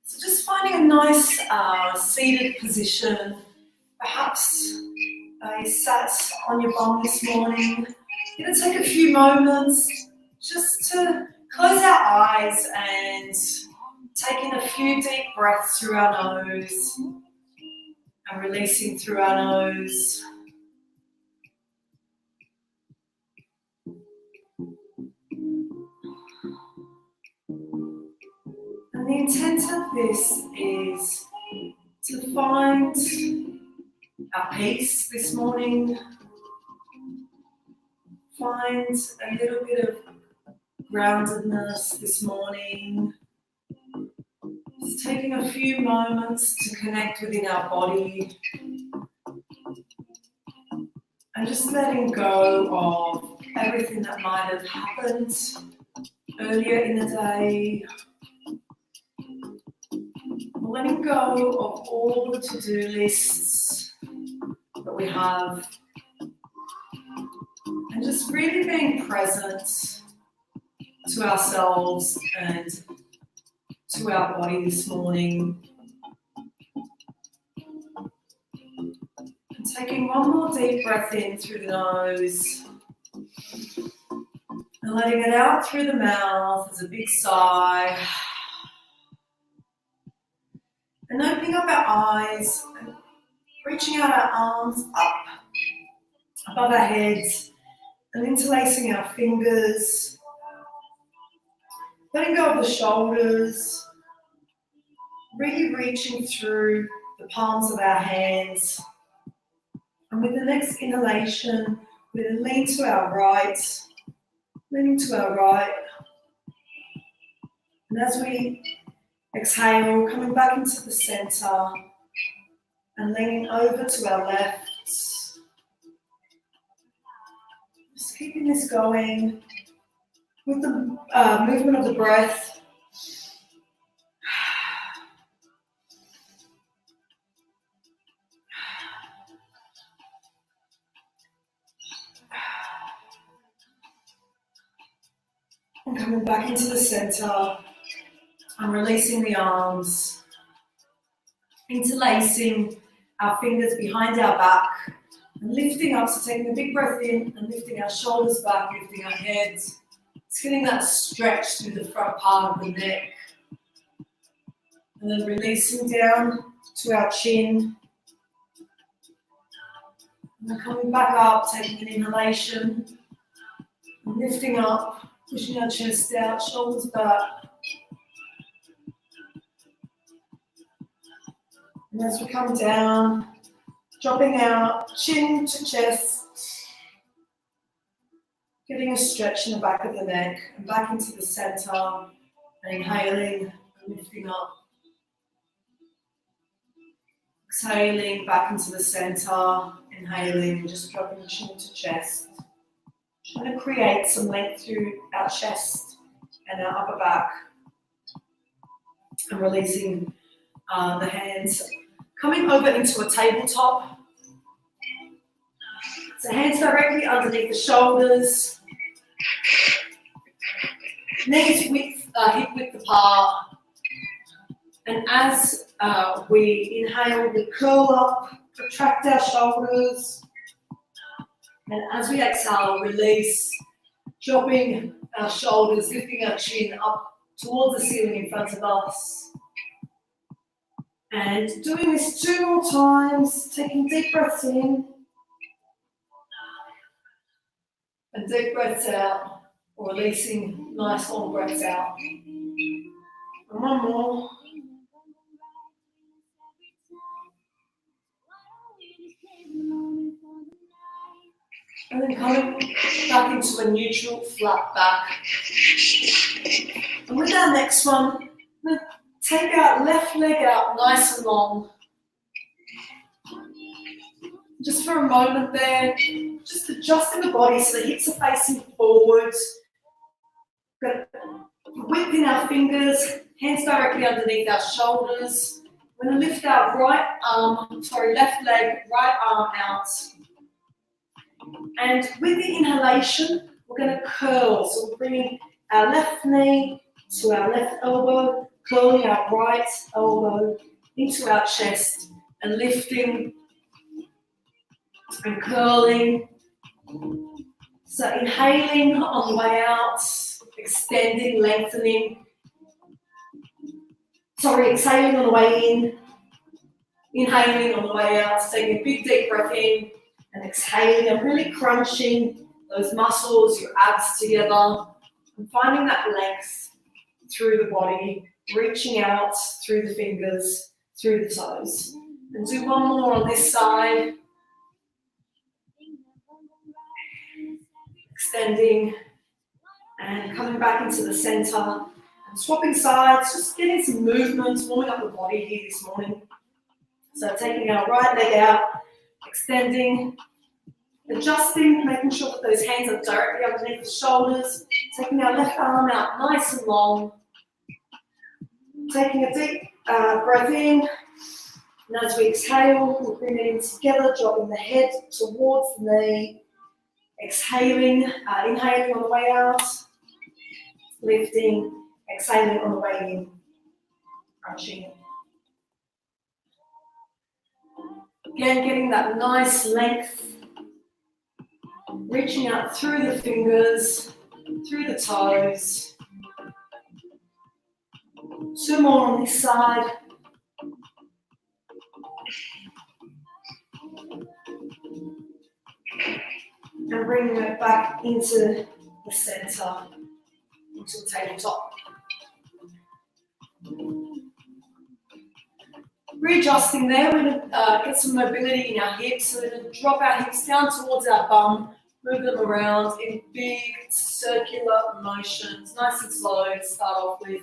So just finding a nice seated position. Perhaps you sat on your bum this morning. You're going to take a few moments just to close our eyes and taking a few deep breaths through our nose and releasing through our nose. And the intent of this is to find our peace this morning, find a little bit of groundedness this morning, just taking a few moments to connect within our body and just letting go of everything that might have happened earlier in the day, letting go of all the to-do lists that we have, and just really being present to ourselves and to our body this morning. And taking one more deep breath in through the nose and letting it out through the mouth as a big sigh. And opening up our eyes and reaching out our arms up above our heads and interlacing our fingers. Letting go of the shoulders, really reaching through the palms of our hands. And with the next inhalation, we're going to lean to our right, leaning to our right. And as we exhale, coming back into the center and leaning over to our left. Just keeping this going with the movement of the breath. And coming back into the center and releasing the arms, interlacing our fingers behind our back and lifting up, so taking a big breath in and lifting our shoulders back, lifting our heads. It's getting that stretch through the front part of the neck. And then releasing down to our chin. And then coming back up, taking an inhalation. And lifting up, pushing our chest out, shoulders back. And as we come down, dropping out, chin to chest. Getting a stretch in the back of the neck and back into the center, and inhaling and lifting up. Exhaling back into the center, inhaling and just dropping the chin to chest. Trying to create some length through our chest and our upper back. And releasing the hands. Coming over into a tabletop. So hands directly underneath the shoulders. Knees hip width apart. And as we inhale, we curl up, retract our shoulders. And as we exhale, release, dropping our shoulders, lifting our chin up towards the ceiling in front of us. And doing this 2 more times, taking deep breaths in. And deep breaths out, or releasing nice long breaths out. And one more. And then coming back into a neutral, flat back. And with our next one, take our left leg out nice and long. Just for a moment there, just adjusting the body so the hips are facing forward. Got width in our fingers, hands directly underneath our shoulders. We're going to lift our left leg, right arm out. And with the inhalation, we're going to curl. So we're bringing our left knee to our left elbow, curling our right elbow into our chest and lifting and curling. So inhaling on the way out, extending, lengthening. Exhaling on the way in, inhaling on the way out, taking a big deep breath in and exhaling and really crunching those muscles, your abs together, and finding that length through the body, reaching out through the fingers, through the toes. And do one more on this side. Extending and coming back into the center. And swapping sides, just getting some movement, warming up the body here this morning. So taking our right leg out, extending, adjusting, making sure that those hands are directly underneath the shoulders, taking our left arm out nice and long, taking a deep breath in, and as we exhale, we'll bring it in together, dropping the head towards the knee, exhaling, inhaling on the way out, lifting, exhaling on the way in, crunching. Again, getting that nice length, reaching out through the fingers, through the toes. Two more on this side. And bringing it back into the center, into the tabletop. Readjusting there, we're going to get some mobility in our hips. So we're going to drop our hips down towards our bum, move them around in big circular motions, nice and slow to start off with.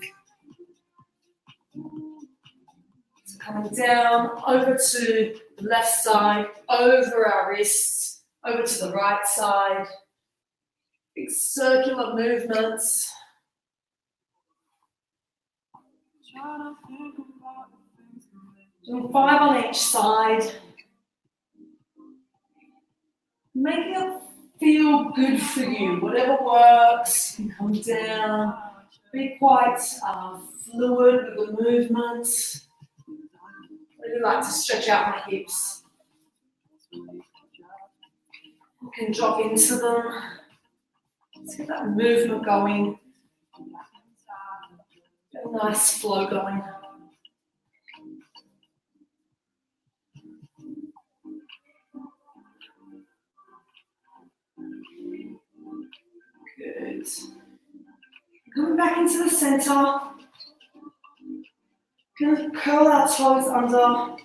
So coming down, over to the left side, over our wrists, over to the right side. Big circular movements. Doing 5 on each side. Making it feel good for you. Whatever works, you can come down. Be quite fluid with the movements. Really like to stretch out my hips. You can drop into them. Let's get that movement going. Get a nice flow going. Good. Coming back into the center. Going to curl our toes under.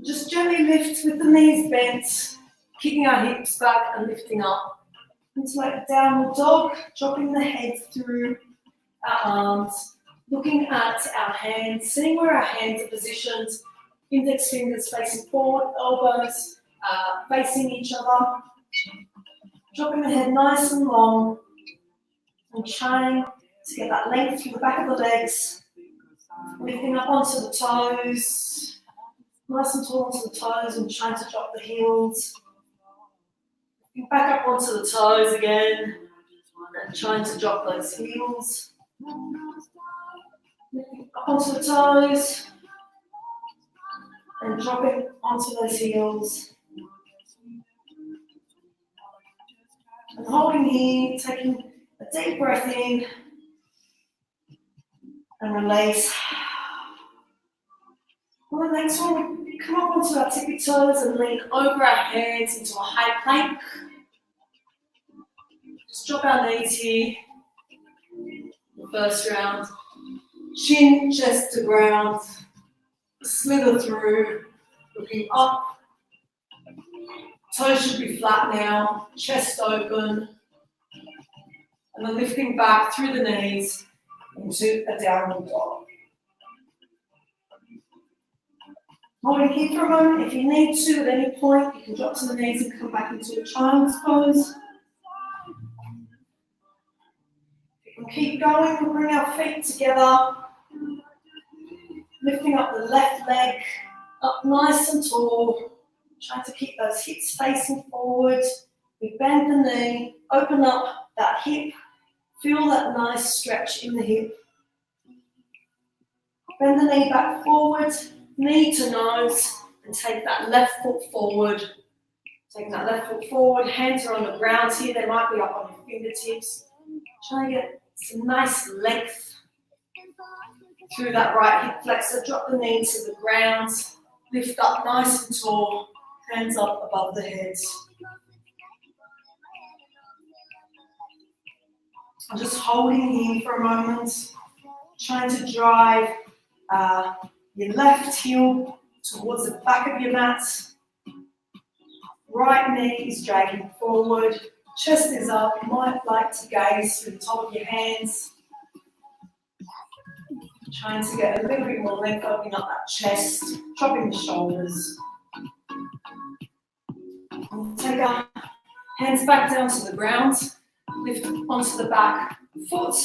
Just gently lift with the knees bent, kicking our hips back and lifting up. Into like a downward dog, dropping the head through our arms, looking at our hands, seeing where our hands are positioned, index fingers facing forward, elbows facing each other. Dropping the head nice and long and trying to get that length through the back of the legs. Lifting up onto the toes, nice and tall onto the toes and trying to drop the heels. Lifting back up onto the toes again and trying to drop those heels. Lifting up onto the toes and dropping onto those heels. And holding here, taking a deep breath in and release. On the next one, we come up onto our tippy toes and lean over our hands into a high plank. Just drop our knees here. The first round. Chin, chest to ground. Slither through, looking up. Toes should be flat now, chest open, and then lifting back through the knees into a downward dog. Holding here for a moment. If you need to at any point, you can drop to the knees and come back into a child's pose. You can keep going, we'll bring our feet together, lifting up the left leg, up nice and tall. Trying to keep those hips facing forward. We bend the knee, open up that hip Feel that nice stretch in the hip. Bend the knee back forward, knee to nose, and take that left foot forward. Taking that left foot forward, hands are on the ground here, they might be up on your fingertips. Try and get some nice length through that right hip flexor. Drop the knee to the ground, lift up nice and tall, hands up above the head. I'm just holding here for a moment, trying to drive your left heel towards the back of your mat. Right knee is dragging forward, chest is up. You might like to gaze through the top of your hands. Trying to get a little bit more length, opening up that chest, dropping the shoulders. Take our hands back down to the ground, lift onto the back foot.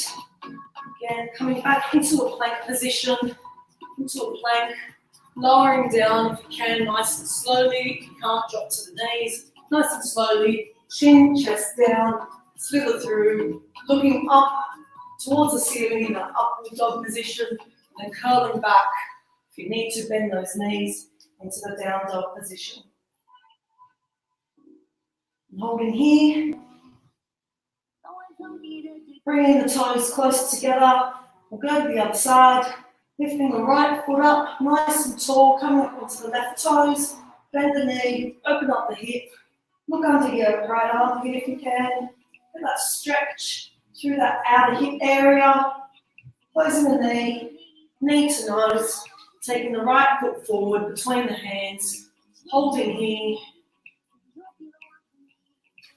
Again, coming back into a plank position, into a plank, lowering down if you can, nice and slowly. If you can't, drop to the knees, nice and slowly. Chin, chest down, slither through, looking up towards the ceiling in that upward dog position, and curling back. If you need to, bend those knees into the down dog position. And holding here. Bringing the toes close together. We'll go to the other side. Lifting the right foot up, nice and tall, coming up onto the left toes. Bend the knee, open up the hip. Look under your right arm here if you can. Get that stretch through that outer hip area. Closing the knee, knee to nose. Taking the right foot forward between the hands. Holding here.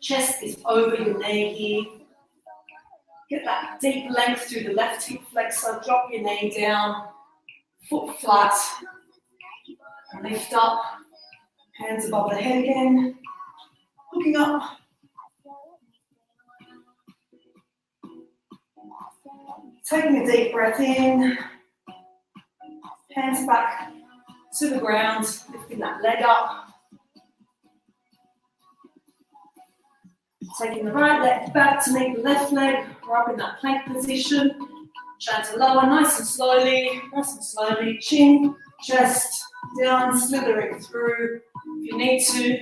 Chest is over your knee here. Get that deep length through the left hip flexor. Drop your knee down. Foot flat. Lift up. Hands above the head again. Looking up. Taking a deep breath in. Hands back to the ground. Lifting that leg up. Taking the right leg back to meet the left leg. We're up in that plank position. Trying to lower nice and slowly. Chin, chest down, slithering through. If you need to,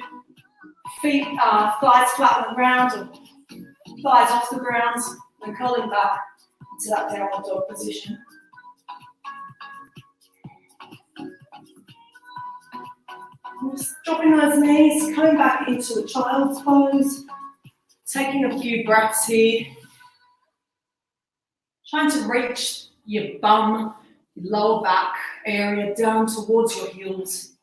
feet, thighs flat on the ground or thighs off the ground, and curling back to that downward dog position. Just dropping those knees, coming back into a child's pose. Taking a few breaths here. Trying to reach your bum, your lower back area down towards your heels.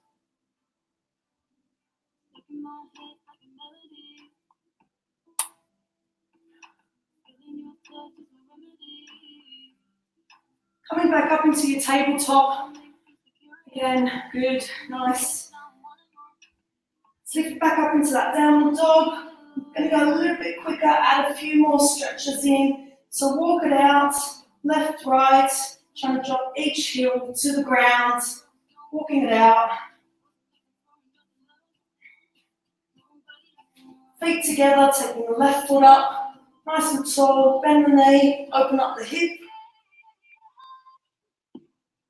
Coming back up into your tabletop. Again, good, nice. Lift back up into that downward dog. I'm going to go a little bit quicker, add a few more stretches in. So walk it out, left, right, trying to drop each heel to the ground, walking it out. Feet together, taking the left foot up, nice and tall, bend the knee, open up the hip.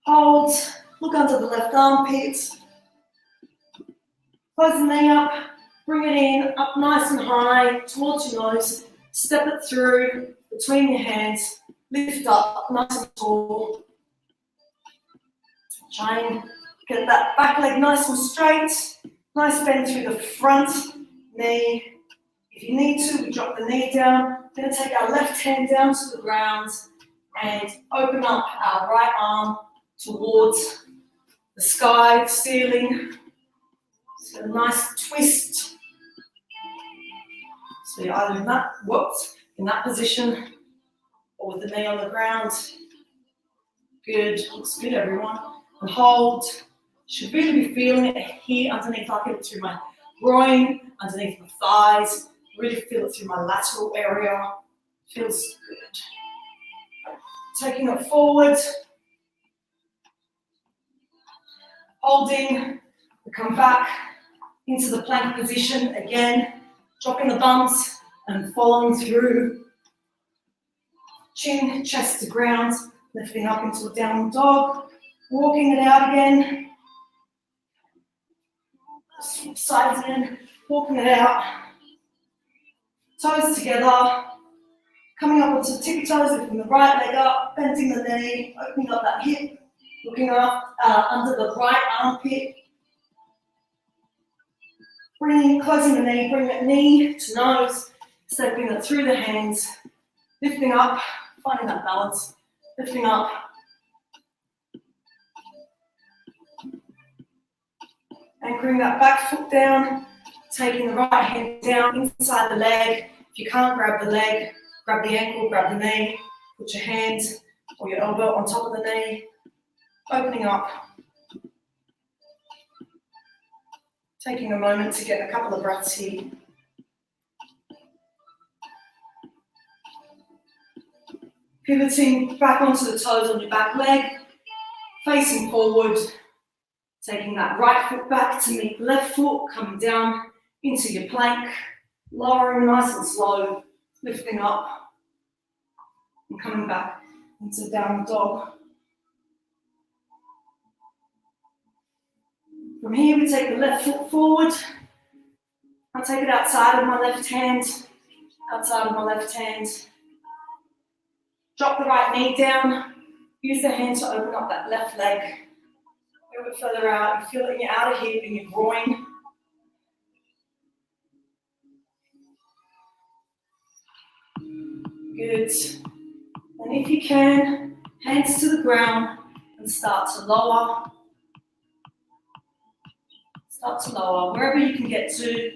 Hold, look under the left armpit. Close the knee up, bring it in, up nice and high, towards your nose, step it through, between your hands, lift up, nice and tall. Try and get that back leg nice and straight. Nice bend through the front knee. If you need to, we drop the knee down. Then take our left hand down to the ground and open up our right arm towards the sky, the ceiling. So a nice twist. So you're either in that position, or with the knee on the ground. Good, looks good everyone. And hold, should really be feeling it here underneath. I feel it through my groin, underneath my thighs. Really feel it through my lateral area. Feels good. Taking it forward. Holding, we come back into the plank position again. Dropping the bumps and following through Chin, chest to ground, lifting up into a downward dog, walking it out again. Swap sides in, walking it out. Toes together, coming up onto the tippy toes, lifting the right leg up, bending the knee, opening up that hip, looking up under the right armpit. Closing the knee, bring that knee to nose, stepping it through the hands, lifting up, finding that balance, lifting up. Anchoring that back foot down, taking the right hand down inside the leg. If you can't grab the leg, grab the ankle, grab the knee, put your hand or your elbow on top of the knee, opening up. Taking a moment to get a couple of breaths here. Pivoting back onto the toes on your back leg, facing forward, taking that right foot back to meet the left foot, coming down into your plank, lowering nice and slow, lifting up, and coming back into downward dog. From here, we take the left foot forward. I'll take it outside of my left hand, outside of my left hand. Drop the right knee down. Use the hand to open up that left leg. A little bit further out. You feel it in your outer hip, in your groin. Good. And if you can, hands to the ground and start to lower. Start to lower. Wherever you can get to.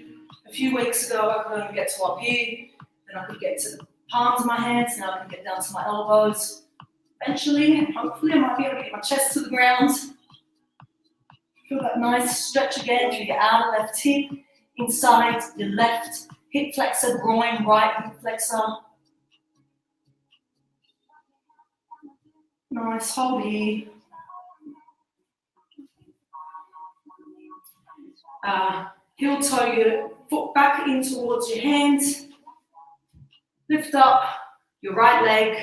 A few weeks ago, I could only get to up here. Then I could get to the palms of my hands. Now I can get down to my elbows. Eventually, hopefully, I might be able to get my chest to the ground. Feel that nice stretch again through your outer left hip, inside your left hip flexor, groin, right hip flexor. Nice, hold here. Heel toe your foot back in towards your hands. Lift up your right leg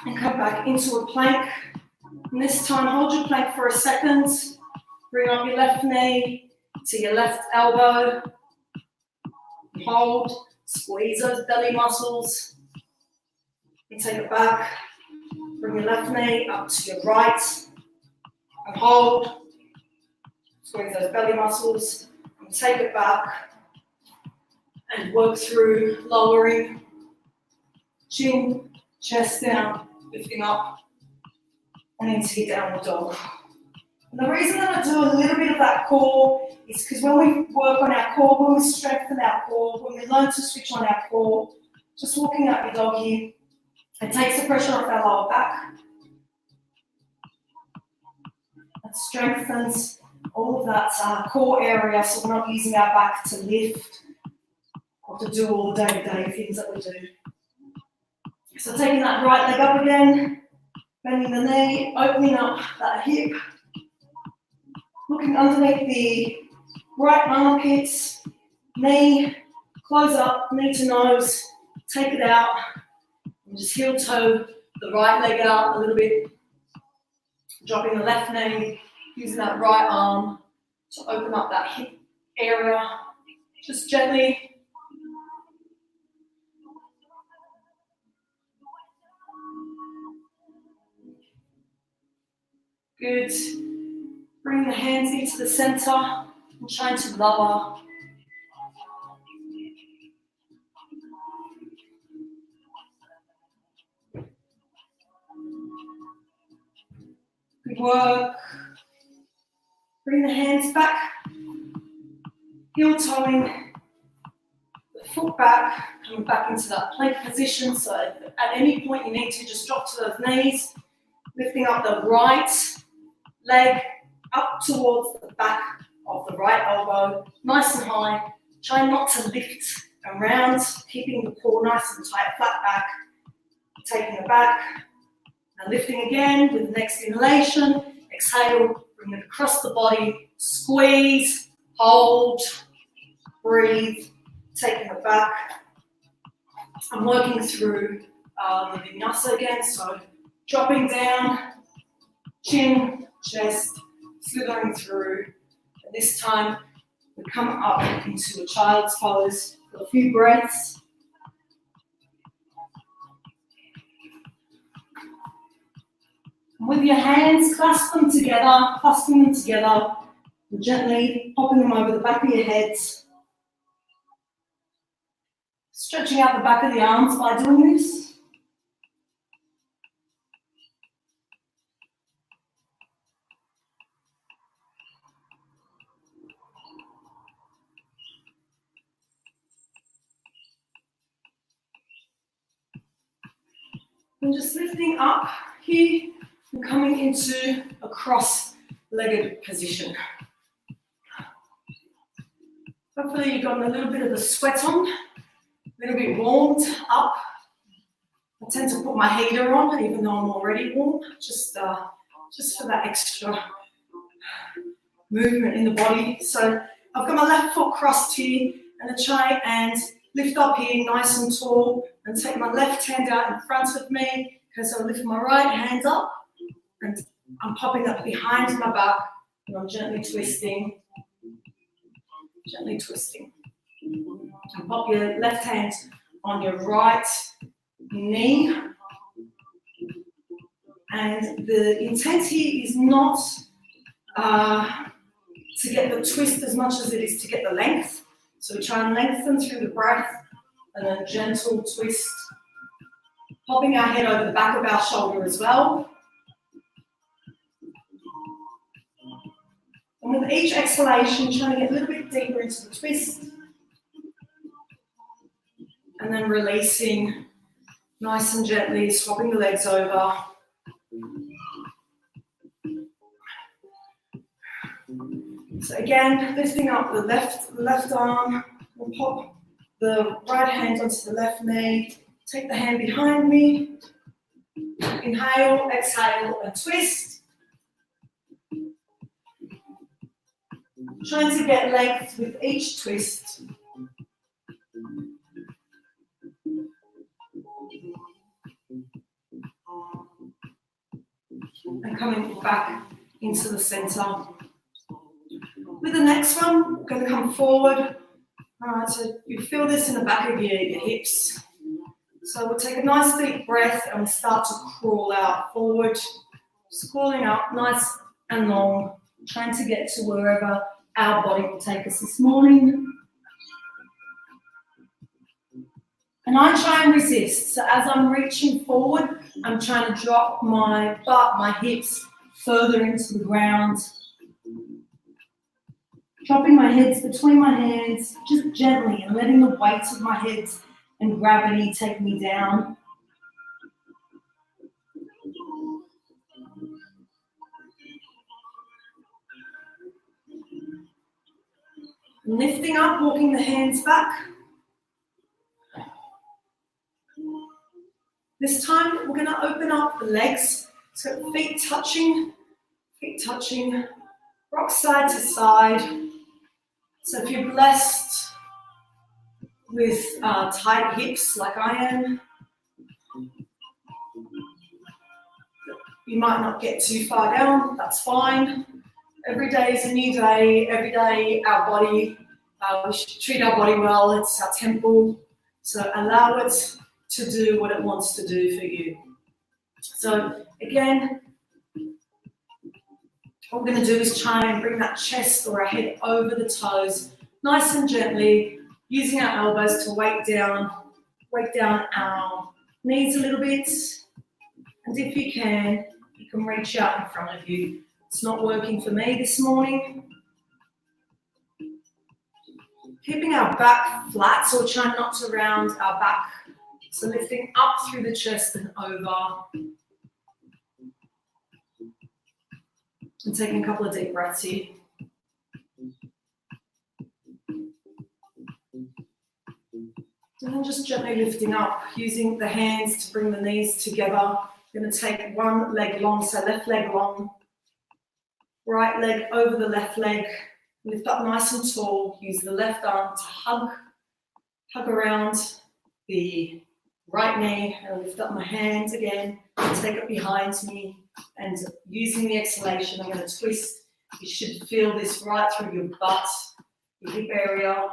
and come back into a plank. And this time, hold your plank for a second. Bring up your left knee to your left elbow. Hold, squeeze those belly muscles. And take it back. Bring your left knee up to your right. And hold. Squeeze those belly muscles. And take it back. And work through lowering. Chin, chest down, lifting up. And into your downward dog. And the reason that I do a little bit of that core is because when we work on our core, when we strengthen our core, when we learn to switch on our core, just walking out your dog here, it takes the pressure off our lower back. It strengthens all of that core area so we're not using our back to lift or to do all the day-to-day things that we do. So taking that right leg up again, bending the knee, opening up that hip, looking underneath the right armpits, knee, close up, knee to nose, take it out, and just heel toe the right leg out a little bit, dropping the left knee, using that right arm to open up that hip area, just gently. Good. Bring the hands into the center and trying to lower. Good work. Bring the hands back. Heel toeing the foot back, coming back into that plank position. So at any point you need to just drop to those knees, lifting up the right leg up towards the back of the right elbow, nice and high. Try not to lift around, keeping the core nice and tight, flat back. Taking it back, and lifting again with the next inhalation. Exhale, bring it across the body, squeeze, hold, breathe, taking it back. I'm working through the vinyasa again. So dropping down, chin, chest, slithering through. And this time we come up into a child's pose for a few breaths. And with your hands, clasping them together, and gently popping them over the back of your head. Stretching out the back of the arms by doing this. And just lifting up here and coming into a cross-legged position. Hopefully you've gotten a little bit of the sweat on, a little bit warmed up. I tend to put my heater on even though I'm already warm, just for that extra movement in the body. So I've got my left foot crossed here and I try and lift up here nice and tall and take my left hand out in front of me. Okay, so I lift my right hand up and I'm popping up behind my back and I'm gently twisting. Gently twisting. And pop your left hand on your right knee. And the intent here is not to get the twist as much as it is to get the length. So we try and lengthen through the breath and then gentle twist. Popping our head over the back of our shoulder as well. And with each exhalation, trying to get a little bit deeper into the twist. And then releasing nice and gently, swapping the legs over. So again, lifting up the left arm, and pop the right hand onto the left knee. Take the hand behind me. Inhale, exhale, and twist. Trying to get length with each twist. And coming back into the center. With the next one, we're going to come forward. All right, so you feel this in the back of your hips. So we'll take a nice deep breath and we'll start to crawl out forward. Just crawling up nice and long, trying to get to wherever our body will take us this morning. And I try and resist. So as I'm reaching forward, I'm trying to drop my butt, my hips further into the ground. Dropping my head between my hands, just gently, and letting the weight of my head and gravity take me down. Lifting up, walking the hands back. This time, we're going to open up the legs. So feet touching, rock side to side. So if you're blessed with tight hips like I am, you might not get too far down, that's fine. Every day is a new day. Every day our body, we should treat our body well. It's our temple. So allow it to do what it wants to do for you. So again, what we're going to do is try and bring that chest or our head over the toes, nice and gently, using our elbows to weight down our knees a little bit. And if you can reach out in front of you. It's not working for me this morning. Keeping our back flat, so we're trying not to round our back. So lifting up through the chest and over. And taking a couple of deep breaths here. And then just gently lifting up, using the hands to bring the knees together. I'm going to take one leg long, so left leg long. Right leg over the left leg. Lift up nice and tall. Use the left arm to hug around the right knee, and lift up my hands again, take it behind me, and using the exhalation, I'm going to twist. You should feel this right through your butt, your hip area.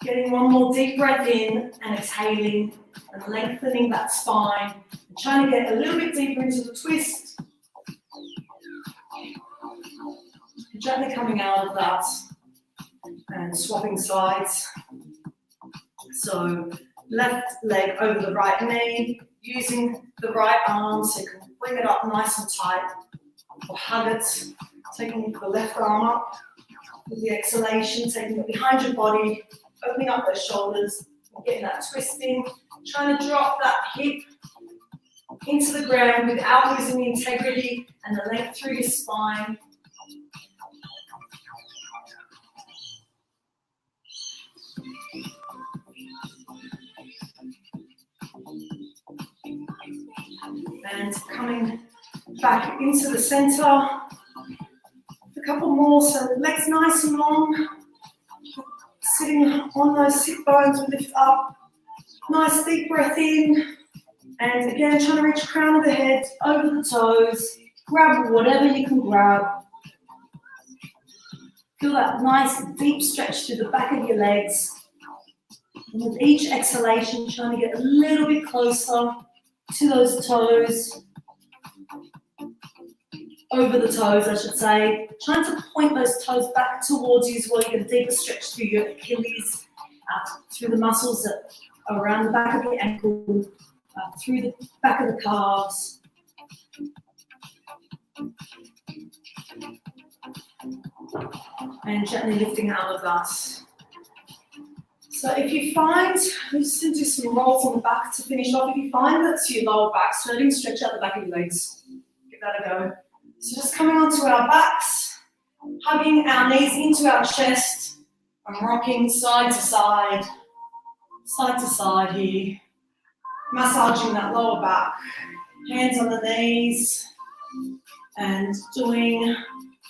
Getting one more deep breath in and exhaling and lengthening that spine and trying to get a little bit deeper into the twist. And gently coming out of that and swapping sides. So left leg over the right knee, using the right arm so you can bring it up nice and tight, or hug it, taking the left arm up with the exhalation, taking it behind your body, opening up those shoulders, and getting that twisting, trying to drop that hip into the ground without losing the integrity and the length through your spine. And coming back into the center. A couple more, so legs nice and long. Sitting on those sit bones, we lift up. Nice deep breath in. And again, trying to reach crown of the head, over the toes. Grab whatever you can grab. Feel that nice deep stretch through the back of your legs. And with each exhalation, trying to get a little bit closer to those toes. Over the toes, I should say. Trying to point those toes back towards you as well. You get a deeper stretch through your Achilles, through the muscles that are around the back of your ankle, through the back of the calves. And gently lifting out of that. So if you find, I'm just going to do some rolls on the back to finish off. If you find that to your lower back, slowly stretch out the back of your legs. Give that a go. So just coming onto our backs, hugging our knees into our chest, and rocking side to side here. Massaging that lower back, hands on the knees, and doing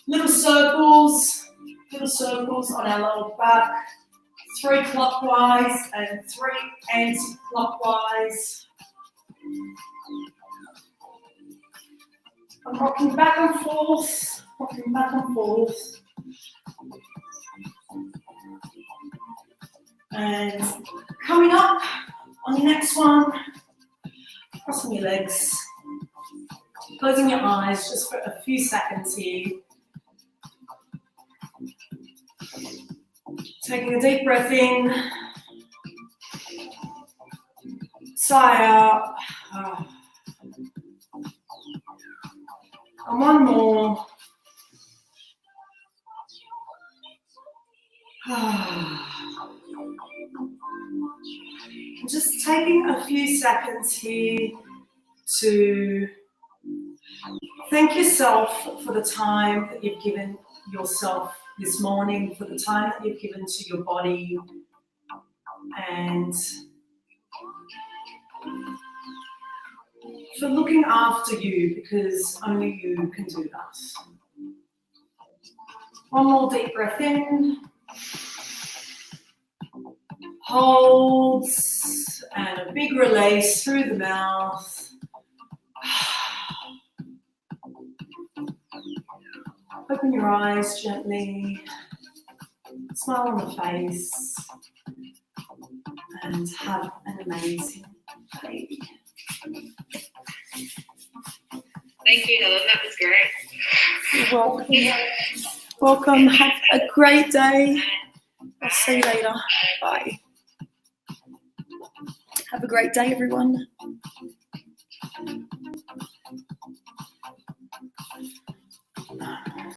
little circles on our lower back. 3 clockwise and 3 anti-clockwise. I'm rocking back and forth, And coming up on your next one, crossing your legs, closing your eyes just for a few seconds here. Taking a deep breath in, sigh out. And one more. Just taking a few seconds here to thank yourself for the time that you've given yourself this morning, for the time that you've given to your body, and for looking after you, because only you can do that. One more deep breath in. Holds, and a big release through the mouth. Open your eyes gently, smile on the face, and have an amazing day. Thank you, Helen. That was great. You're welcome. Welcome. Have a great day. I'll see you later. Bye. Have a great day, everyone.